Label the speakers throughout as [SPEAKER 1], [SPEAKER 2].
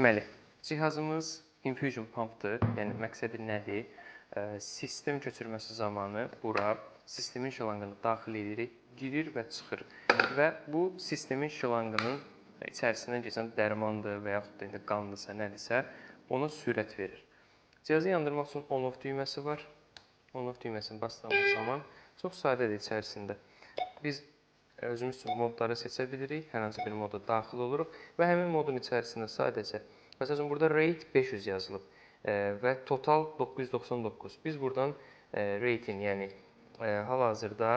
[SPEAKER 1] Deməli, cihazımız infusion pumpdır. Yəni məqsədi nədir? Sistem köçürməsi zamanı bura sistemin şlanqını daxil edirik, girir və çıxır. Və bu sistemin şlanqının içərisindən keçən dərmandır və yaxud da qandırsa, nədirsə, ona sürət verir. Cihazı yandırmaq üçün on-off düyməsi var. On-off düyməsini bastığımız zaman çox sadədir içərisində. Biz özümüz üçün modları seçə bilirik, hər hansı bir moda daxil oluruq və həmin modun içərisində sadəcə, məsələn, burada rate 500 yazılıb və total 999. Biz buradan rate'in, yəni hal-hazırda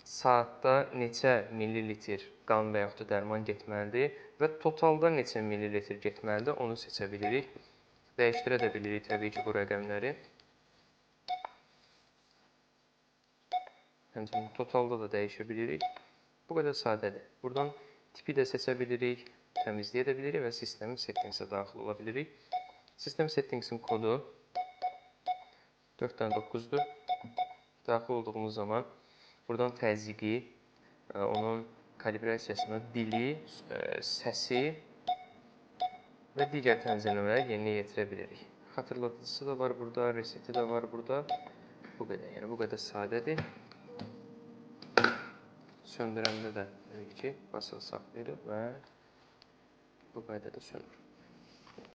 [SPEAKER 1] saatda neçə millilitr qan və yaxud da dərman getməlidir və totalda neçə millilitr getməlidir, onu seçə bilirik. Dəyişdirə də bilirik təbii ki, bu rəqəmləri. Həmçinin totalda da dəyişə bilirik. Bu qədər sadədir. Buradan tipi də seçə bilirik, təmizləyə də bilirik və sistemin settingsə daxil ola bilirik. Sistem settingsin kodu 4.9-dur. Daxil olduğumuz zaman buradan təzyiqi, onun kalibrasiyasını, dili, səsi və digər tənzimləmələri yerinə yetirə bilirik. Xatırladıcısı da var burada, reseti də var burada. Bu qədər, yəni bu qədər sadədir. Söndürəndə də təbii ki, basılı saxlayırıq və bu qaydada sönür.